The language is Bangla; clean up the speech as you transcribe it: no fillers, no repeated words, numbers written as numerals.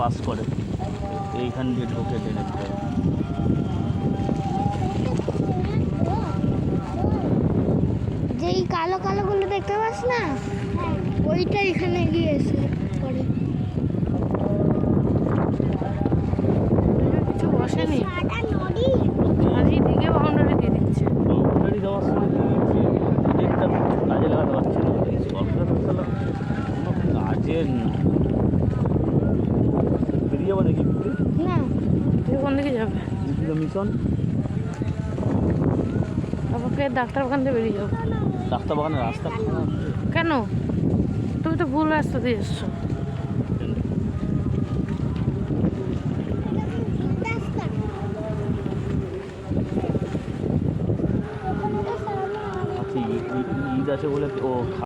পাস করে, এইখান দিয়ে ঢোকে ট্রেনের ভিতরে। যে এই কালো কালোগুলো দেখতে পাস না, ওইটা এখানে গিয়েছে পরে। কিছু বসেনি, খালি দিকে বাউন্ডারি দিয়ে দিচ্ছে। বাউন্ডারি দেওয়ার সময় কী হচ্ছে, এটা কাজে লাগাতে পারছে না সরকার। কোনো কাজের না, বেরিয়ে যাবো দেখি না কোন দিকে যাবে? মিশন তারপরে ডাক্তার ওখান থেকে বেরিয়ে যাবো। ডাক্তার বাগানের রাস্তা খারাপ। কেন? তুমি তো ভুল রাস্তা দিয়ে এসছো। আচ্ছা, ঈদ আছে বলে ও